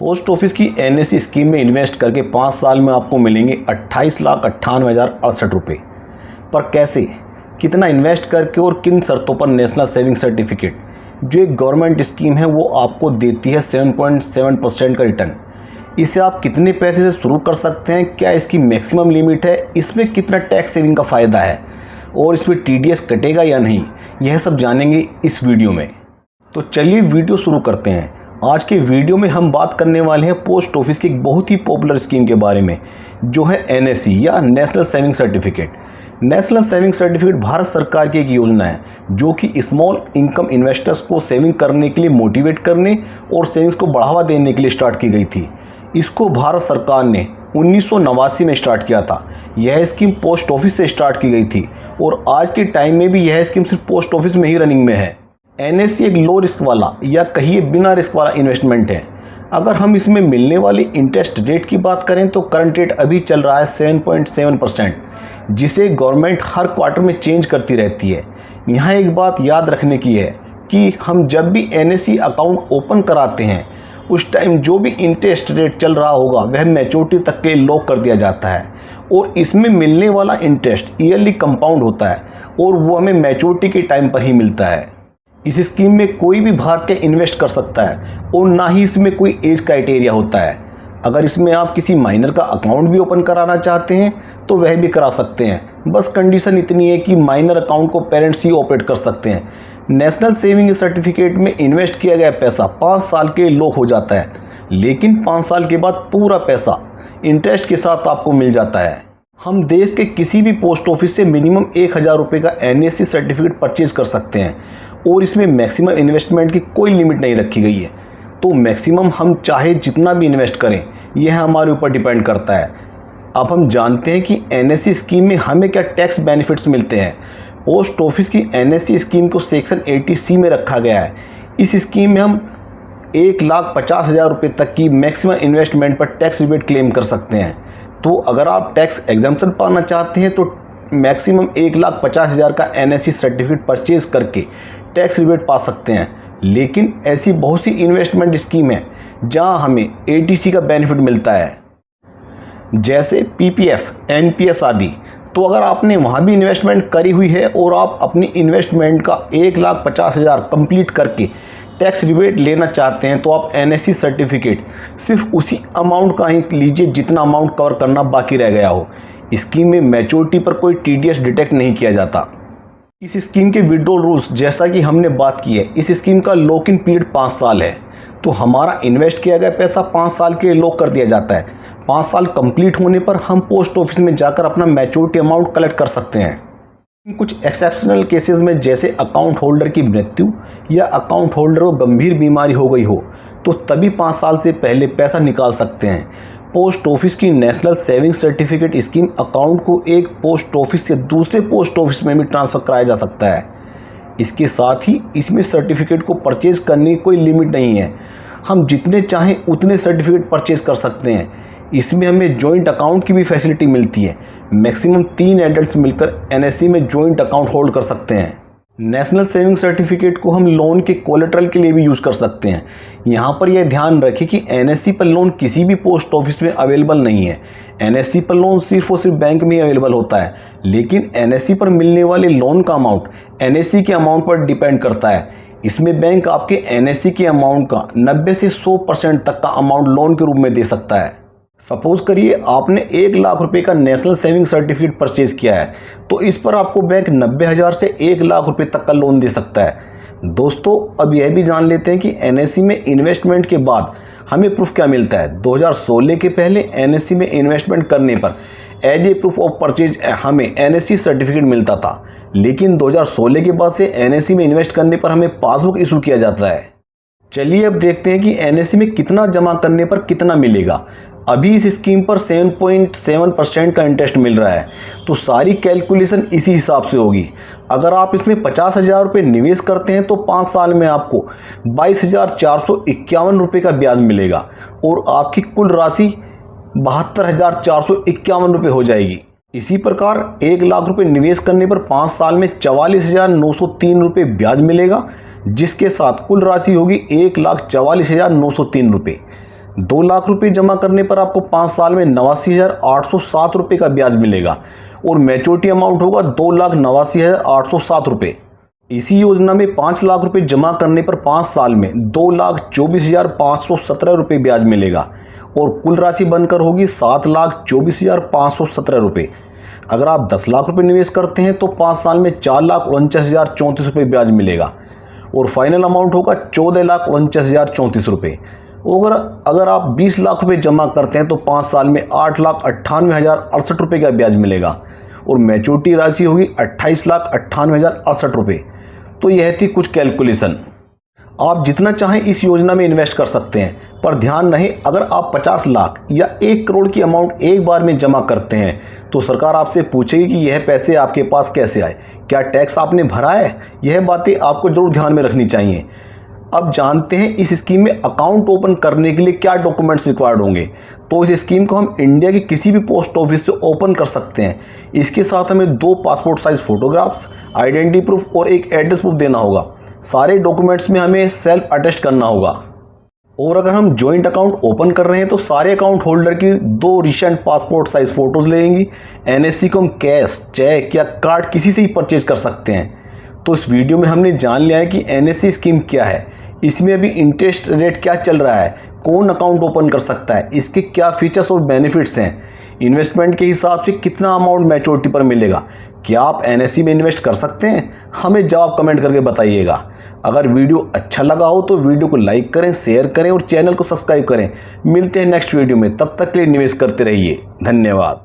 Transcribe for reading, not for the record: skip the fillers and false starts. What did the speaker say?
Post office की NSC scheme में invest करके 5 साल में आपको मिलेंगे 28,98,068 रुपये। पर कैसे, कितना इन्वेस्ट करके और किन शर्तों पर नेशनल सेविंग सर्टिफिकेट जो एक गवर्नमेंट स्कीम है वो आपको देती है 7.7% का रिटर्न। इसे आप कितने पैसे से शुरू कर सकते हैं, क्या इसकी मैक्सिमम लिमिट है, इसमें कितना टैक्स सेविंग का फ़ायदा है और इसमें टीडीएस कटेगा या नहीं, यह सब जानेंगे इस वीडियो में। तो चलिए वीडियो शुरू करते हैं। आज के वीडियो में हम बात करने वाले हैं पोस्ट ऑफिस की एक बहुत ही पॉपुलर स्कीम के बारे में जो है एनएससी या national saving certificate. National saving certificate Bharat सरकार की एक योजना है जो कि स्मॉल इनकम इन्वेस्टर्स को सेविंग करने के लिए मोटिवेट करने और सेविंग्स को बढ़ावा देने के लिए स्टार्ट की गई थी। इसको भारत सरकार ने 1989 में स्टार्ट किया था। यह स्कीम पोस्ट ऑफिस से स्टार्ट की गई थी और आज के टाइम में भी यह स्कीम सिर्फ पोस्ट ऑफिस में ही रनिंग में है। एनएससी एक लो रिस्क वाला या कहिए बिना रिस्क वाला इन्वेस्टमेंट है। अगर हम इसमें मिलने वाली इंटरेस्ट रेट की बात करें तो करंट रेट अभी चल रहा है 7.7%, जिसे गवर्नमेंट हर क्वार्टर में चेंज करती रहती है। यहाँ एक बात याद रखने की है कि हम जब भी एनएससी अकाउंट ओपन कराते हैं उस टाइम जो भी इंटरेस्ट रेट चल रहा होगा वह मैच्योरिटी तक के लॉक कर दिया जाता है और इसमें मिलने वाला इंटरेस्ट ईयरली कंपाउंड होता है और वो हमें मैच्योरिटी के टाइम पर ही मिलता है। इस स्कीम में कोई भी भारतीय इन्वेस्ट कर सकता है और ना ही इसमें कोई एज क्राइटेरिया होता है। अगर इसमें आप किसी माइनर का अकाउंट भी ओपन कराना चाहते हैं तो वह भी करा सकते हैं, बस कंडीशन इतनी है कि माइनर अकाउंट को पेरेंट्स ही ऑपरेट कर सकते हैं। नेशनल सेविंग सर्टिफिकेट में इन्वेस्ट किया गया पैसा 5 साल के लिए लॉक हो जाता है, लेकिन 5 साल के बाद पूरा पैसा इंटरेस्ट के साथ आपको मिल जाता है। हम देश के किसी भी पोस्ट ऑफिस से मिनिमम 1,000 रुपये का एनएससी सर्टिफिकेट परचेज कर सकते हैं और इसमें मैक्सिमम इन्वेस्टमेंट की कोई लिमिट नहीं रखी गई है। तो मैक्सिमम हम चाहे जितना भी इन्वेस्ट करें यह हमारे ऊपर डिपेंड करता है। अब हम जानते हैं कि एनएससी स्कीम में हमें क्या टैक्स बेनिफिट्स मिलते हैं। पोस्ट ऑफिस की एनएससी स्कीम को सेक्शन 80C में रखा गया है। इस स्कीम में हम 1,50,000 रुपये तक की मैक्सिमम इन्वेस्टमेंट पर टैक्स रिबेट क्लेम कर सकते हैं। तो अगर आप टैक्स एग्जम्पशन पाना चाहते हैं तो मैक्सिमम 1,50,000 का एनएससी सर्टिफिकेट परचेज करके टैक्स रिबेट पा सकते हैं। लेकिन ऐसी बहुत सी इन्वेस्टमेंट स्कीम है जहां हमें एटीसी का बेनिफिट मिलता है, जैसे पीपीएफ, एनपीएस आदि। तो अगर आपने वहां भी इन्वेस्टमेंट करी हुई है और आप अपनी इन्वेस्टमेंट का 1,50,000 कंप्लीट करके टैक्स रिबेट लेना चाहते हैं तो आप एनएससी सर्टिफिकेट सिर्फ उसी अमाउंट का ही लीजिए जितना अमाउंट कवर करना बाकी रह गया हो। स्कीम में मैच्योरिटी पर कोई टीडीएस डिटेक्ट नहीं किया जाता। इस स्कीम के विड्रॉल रूल्स जैसा कि हमने बात की है, इस स्कीम का लॉक इन पीरियड 5 साल है। तो हमारा इन्वेस्ट किया गया पैसा 5 साल के लिए लॉक कर दिया जाता है। 5 साल कंप्लीट होने पर हम पोस्ट ऑफिस में जाकर अपना मैच्योरिटी अमाउंट कलेक्ट कर सकते हैं। कुछ एक्सेप्शनल केसेस में जैसे अकाउंट होल्डर की मृत्यु या अकाउंट होल्डर को गंभीर बीमारी हो गई हो तो तभी 5 साल से पहले पैसा निकाल सकते हैं। पोस्ट ऑफिस की national saving certificate scheme account को एक पोस्ट ऑफिस से दूसरे पोस्ट ऑफिस में भी ट्रांसफ़र कराया जा सकता है। इसके साथ ही इसमें सर्टिफिकेट को परचेज करने की कोई लिमिट नहीं है। हम जितने चाहें उतने सर्टिफिकेट परचेज कर सकते हैं। इसमें हमें जॉइंट अकाउंट की भी फैसिलिटी मिलती है। मैक्सिमम 3 एडल्ट्स मिलकर एनएससी में जॉइंट अकाउंट होल्ड कर सकते हैं। नेशनल सेविंग सर्टिफिकेट को हम लोन के कोलेटरल के लिए भी यूज़ कर सकते हैं। यहाँ पर यह ध्यान रखें कि एनएससी पर लोन किसी भी पोस्ट ऑफिस में अवेलेबल नहीं है। एनएससी पर लोन सिर्फ और सिर्फ बैंक में ही अवेलेबल होता है, लेकिन एनएससी पर मिलने वाले लोन का अमाउंट एनएससी के अमाउंट पर डिपेंड करता है। इसमें बैंक आपके एनएससी के अमाउंट का 90 से 100% तक का अमाउंट लोन के रूप में दे सकता है। सपोज करिए आपने 1,00,000 रुपये का नेशनल सेविंग सर्टिफिकेट परचेज किया है तो इस पर आपको बैंक 90,000 से 1,00,000 रुपये तक का लोन दे सकता है। दोस्तों अब यह भी जान लेते हैं कि एनएससी में इन्वेस्टमेंट के बाद हमें प्रूफ क्या मिलता है। 2016 के पहले एनएससी में इन्वेस्टमेंट करने पर as a proof of purchase हमें एनएससी सर्टिफिकेट मिलता था, लेकिन 2016 के बाद से एनएससी में इन्वेस्ट करने पर हमें पासबुक इशू किया जाता है। चलिए अब देखते हैं कि एनएससी में कितना जमा करने पर कितना मिलेगा। अभी इस स्कीम पर 7.7% का इंटरेस्ट मिल रहा है, तो सारी कैलकुलेशन इसी हिसाब से होगी। अगर आप इसमें 50,000 रुपये निवेश करते हैं तो 5 साल में आपको 22,451 रुपये का ब्याज मिलेगा और आपकी कुल राशि 72,451 रुपये हो जाएगी। इसी प्रकार 1,00,000 रुपये निवेश करने पर 5 साल में 44,903 रुपये ब्याज मिलेगा, जिसके साथ कुल राशि होगी 1,44,903 रुपये। 2 लाख रुपए जमा करने पर आपको 5 साल में 89,807 रुपये का ब्याज मिलेगा और मैच्योरिटी अमाउंट होगा 2,89,807 रुपये। इसी योजना में 5 लाख रुपए जमा करने पर 5 साल में 2,24,517 रुपये ब्याज मिलेगा और कुल राशि बनकर होगी 7,24,517 रुपये। अगर आप 10 लाख रुपए निवेश करते हैं तो 5 साल में 4,49,034 रुपये ब्याज मिलेगा और फाइनल अमाउंट होगा 14,49,034 रुपये। और अगर आप 20 लाख रुपए जमा करते हैं तो 5 साल में 8,98,068 रुपये का ब्याज मिलेगा और मैच्योरिटी राशि होगी 28,98,068 रुपये। तो यह थी कुछ कैलकुलेशन। आप जितना चाहें इस योजना में इन्वेस्ट कर सकते हैं, पर ध्यान रहे अगर आप 50 लाख या 1 करोड़ की अमाउंट एक बार में जमा करते हैं तो सरकार आपसे पूछेगी कि यह पैसे आपके पास कैसे आए, क्या टैक्स आपने भरा है। यह बातें आपको जरूर ध्यान में रखनी चाहिए। अब जानते हैं इस स्कीम में अकाउंट ओपन करने के लिए क्या डॉक्यूमेंट्स रिक्वायर्ड होंगे। तो इस स्कीम को हम इंडिया के किसी भी पोस्ट ऑफिस से ओपन कर सकते हैं। इसके साथ हमें 2 passport size photographs, identity proof और एक एड्रेस प्रूफ देना होगा। सारे डॉक्यूमेंट्स में हमें सेल्फ अटेस्ट करना होगा। और अगर हम जॉइंट अकाउंट ओपन कर रहे हैं तो सारे अकाउंट होल्डर की 2 रिसेंट पासपोर्ट साइज फोटोज लेंगी। एनएससी को हम कैश, चेक या कार्ड किसी से ही परचेज कर सकते हैं। तो इस वीडियो में हमने जान लिया है कि एनएससी स्कीम क्या है, इसमें अभी इंटरेस्ट रेट क्या चल रहा है, कौन अकाउंट ओपन कर सकता है, इसके क्या फीचर्स और बेनिफिट्स हैं, इन्वेस्टमेंट के हिसाब से कितना अमाउंट मैच्योरिटी पर मिलेगा, क्या आप एनएससी में इन्वेस्ट कर सकते हैं। हमें जवाब कमेंट करके बताइएगा। अगर वीडियो अच्छा लगा हो तो वीडियो को लाइक करें, शेयर करें और चैनल को सब्सक्राइब करें। मिलते हैं नेक्स्ट वीडियो में, तब तक के लिए निवेश करते रहिए। धन्यवाद।